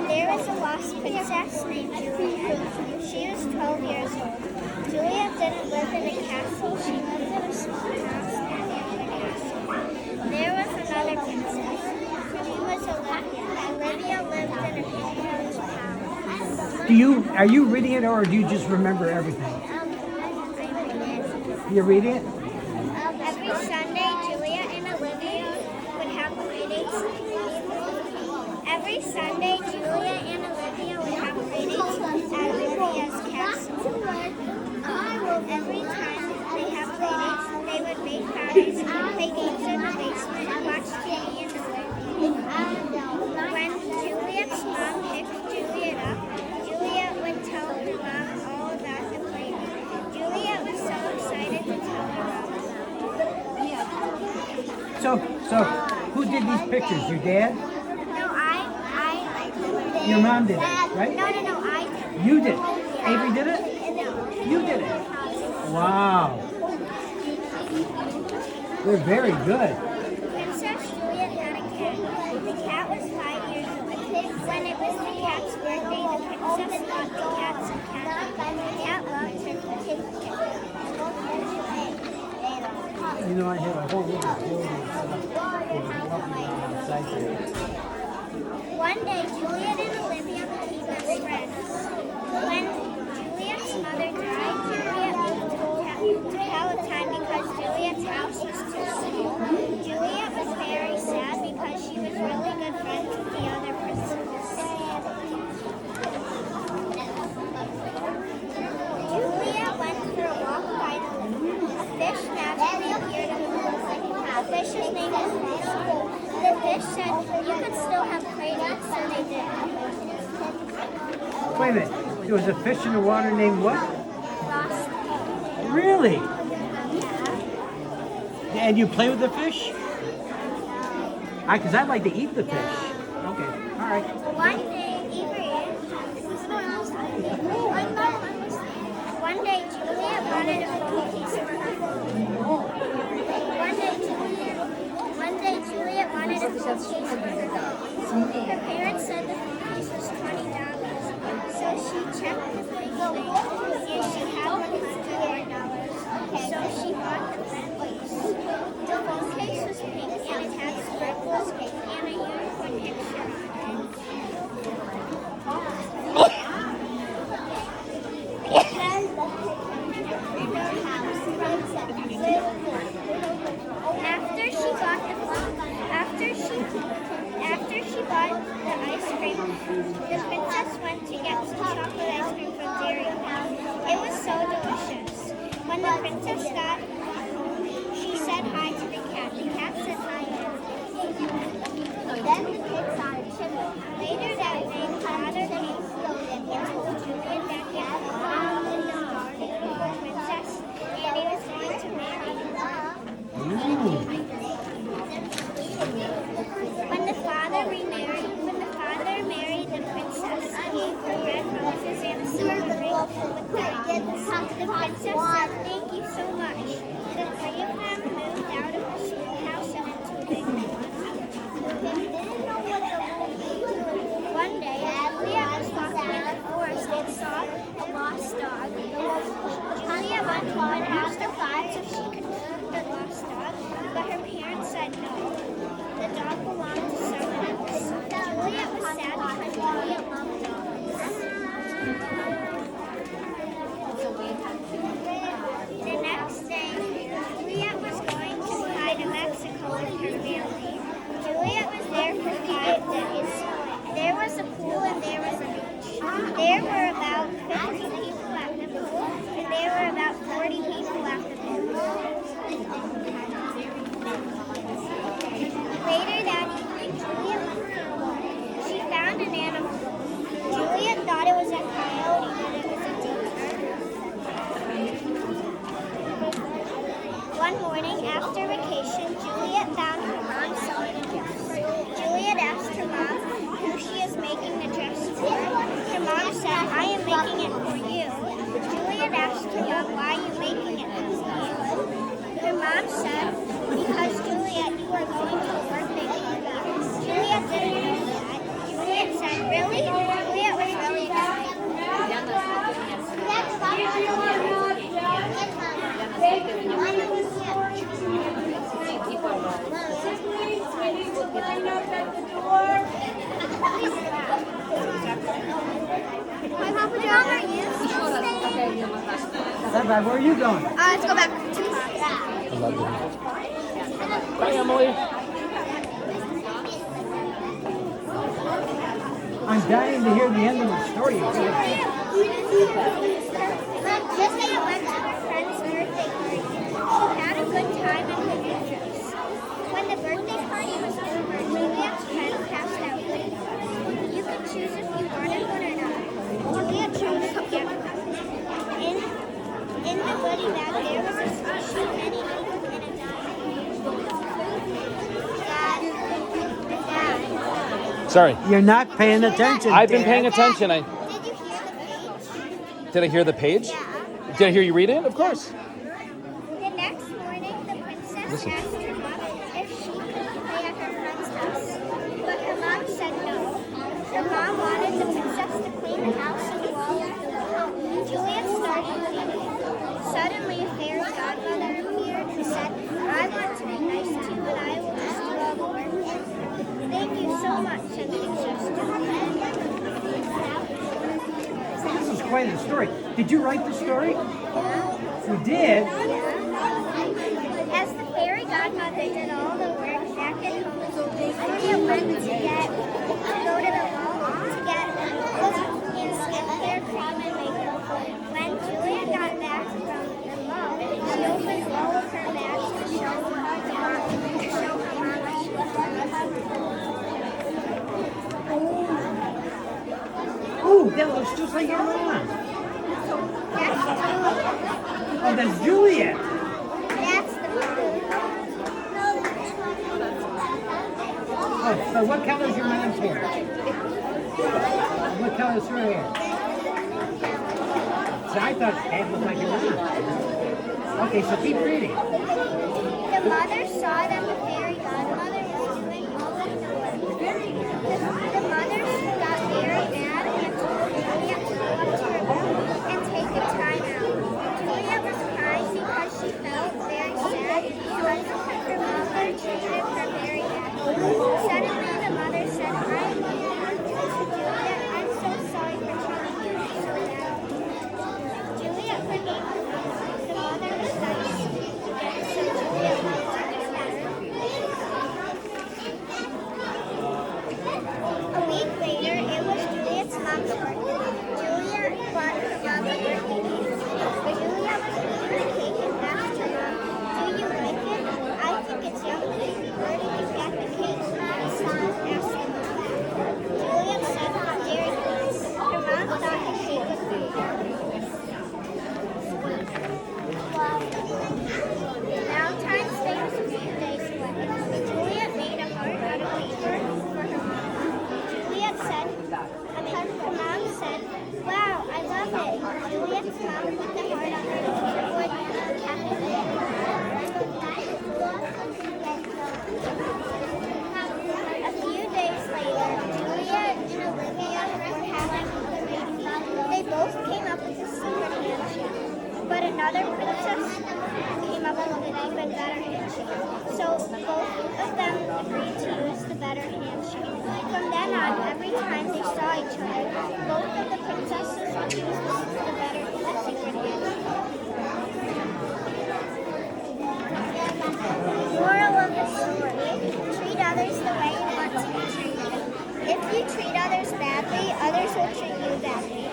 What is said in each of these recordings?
There was a lost princess named Juliet. She was 12 years old. Juliet didn't live in a castle. She lived in a small house near the other castle. There was another princess. She was Olivia. Olivia lived in a king's palace. Are you reading it or do you just remember everything? I read it. You're reading it? Every Sunday, Juliet and Olivia would have playdates. Every Sunday, Juliet and Olivia would have playdates at Olivia's castle. Every time they have playdates, they would make parties, play games in the basement, and watch TV in the living room. When Juliet's mom picked Juliet up, Juliet would tell her mom all about the playdate. Juliet was so excited to tell her mom. So who did these pictures? Your dad? No, I did. Your mom did it, right? No, I did. You did. Avery did it? No. You did it. Wow. They're very good. Princess Juliet had a cat. The cat was 5 years old. When it was the cat's birthday, the princess got the cat some candy. The cat loved her. You know, I had a whole little building inside there. One day, Juliet and Olivia became best friends. When Juliet's mother died, Juliet moved to Palatine because Juliet's house was too small. Juliet was very sad because she was really good friends with the other princesses. Juliet went for a walk by the lake. A fish naturally appeared in the water. The fish's name was Roscoe. The fish said, "You could still have playdates," so they did. Wait a minute. There was a fish in the water named what? Roscoe. Really? And you play with the fish? Because I'd like to eat the fish. Okay. All right. One day, Juliet wanted a piece of her. One day, Juliet wanted a piece of her dog. Her parents said the piece was $20, so she checked the thing, and she had $100. So she bought the phone case. The phone case was pink, and it had sparkles and a unicorn picture on it. After she bought the ice cream, the princess went to get some chocolate ice cream from Dairy Queen. It was so delicious. When the princess got home, she said hi to the cat. The cat said hi back. Then the kids started chilling. Later that day, the father came and told Juliet that he had found the beautiful princess and he was going to marry her. When the father married the princess, he gave her red roses and a silver ring with diamonds. The princess said, "Thank you so much." The three of them moved out of the schoolhouse and into a big one. One day, Juliet was walking in the forest and saw a lost dog. Juliet went home and asked her parents if she could keep the lost dog, but her parents said no. The dog belonged to someone else. Juliet was sad because Juliet loved dogs. The next day, Juliet was going to fly to Mexico with her family. Juliet was there for 5 days. There was a pool and there was a beach. There were about 50 people at the pool, and there were about 40 people at the beach. Later that evening, Juliet went for a walk. She found an animal. Juliet thought it was a coyote, but it was a deer. One morning after vacation, Juliet found her mom sewing a dress. Juliet asked her mom who she is making the dress for. Her mom said, "I am making it for you." Juliet asked her mom, "Why are you making it for me?" Her mom said, "Because Juliet, you are going to a birthday party." Juliet didn't know that. Juliet said, "Really? Bye-bye. Where are you going? Let's go back to class. I love it. Bye, Emily. I'm dying to hear the end of the story. Julia went to her friend's birthday party. She had a good time and good pictures. When the birthday party was over, Julia's friend passed out goodies. You could choose if you wanted one or not. Julia chose to get one. In the goodie bag, there was a slushy penny and a dime. Dad. Sorry. You're not paying attention. I've been Dad. paying attention. Did you hear the page? Did I hear the page? Yeah. Did I hear you read it? Of course. The next morning, the princess asked her mom if she could play at her friend's house, but her mom said no. Her mom wanted the princess to clean the house and do all of the work. Julia started cleaning. Suddenly, a fairy godmother appeared and said, "I want to be nice to you, and I will just do all the work." "Thank you so much," said Princess Julia. This is quite a story. Did you write the story? You did? As the fairy godmother did all the work back at home, Julia went to go to the mall to get in skincare, cream, and makeup. When Julia got back from the mall, she opened all of her bags to show her mom what she was Oh, that looks just like your mom. That's Julia. Oh, that's Juliet. That's the mom. Oh, so what color is your mom's hair? What color is her hair? So I thought that looked like your mom. Okay, so keep reading. The mother saw that the fairy godmother was doing all of the work. The mother got very mad and told Julia to go up to her room and take a time out. Julia was crying because she felt very sad because her mother treated her very badly. Suddenly the mother said, Julia, I'm so sorry for treating you so badly. Julia forgave her mother. The mother was nice. So Julia loved her better. A week later, it was Juliet's mom's birthday. Julia bought her mom a birthday cake. Julia was eating the cake and asked her mom, "Do you like it? I think it's yummy. Where did you get the cake?" Asked the mom. Julia said, "From Dairy Queen." Her mom thought the cake was very good. Valentine's Day was a few days away. Juliet made a heart out of paper for her mom. Juliet said, her mom said, "Wow, I love it." Juliet's mom put the heart on her keyboard and kept it there. A few days later, Juliet and Olivia were having a meeting. They both came up with a secret handshake, but another princess came up with an even better handshake. So both of them agreed to use the better handshake. From then on, every time they saw each other, both of the princesses would use the better secret handshake. Moral of the story: treat others the way you want to be treated. If you treat others badly, others will treat you badly.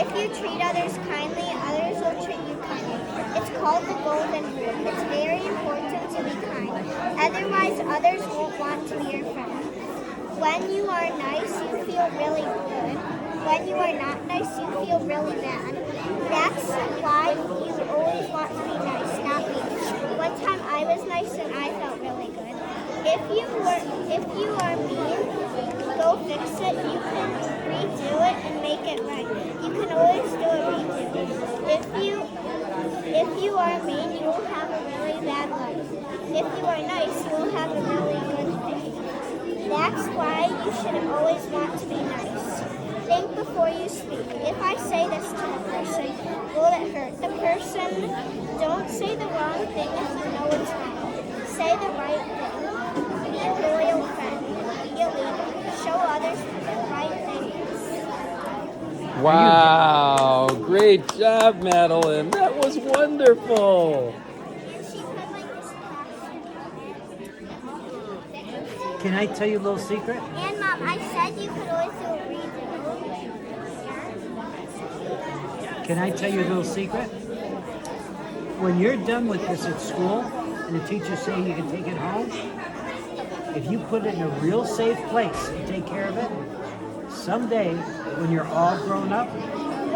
If you treat others kindly, others will treat you kindly. It's called the golden rule. It's very important to be kind. Otherwise, others won't want to be your friend. When you are nice, you feel really good. When you are not nice, you feel really bad. That's why you always want to be nice, not mean. One time I was nice and I felt really good. If you are mean, go fix it. You can redo it and make it right. You can always do a redo. If you are mean, you will have a really bad life. If you are nice, you will have a really good day. That's why you should always want to be nice. Think before you speak. If I say this to the person, will it hurt the person? Don't say the wrong thing if you know it's wrong. Say the right thing. Be a loyal friend. Be a leader. Show others the right things. Wow, great job, Madeline. That was wonderful. And she put like this plastic Can I tell you a little secret? on it. And Mom, I said you could also read it. Can I tell you a little secret? When you're done with this at school and the teachers say you can take it home, if you put it in a real safe place and take care of it, someday when you're all grown up,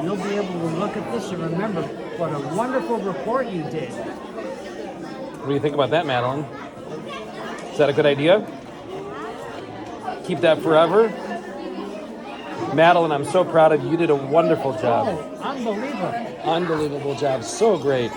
you'll be able to look at this and remember what a wonderful report you did. What do you think about that, Madeline? Is that a good idea? Keep that forever? Madeline, I'm so proud of you. You did a wonderful job. Oh, unbelievable. Unbelievable job. So great.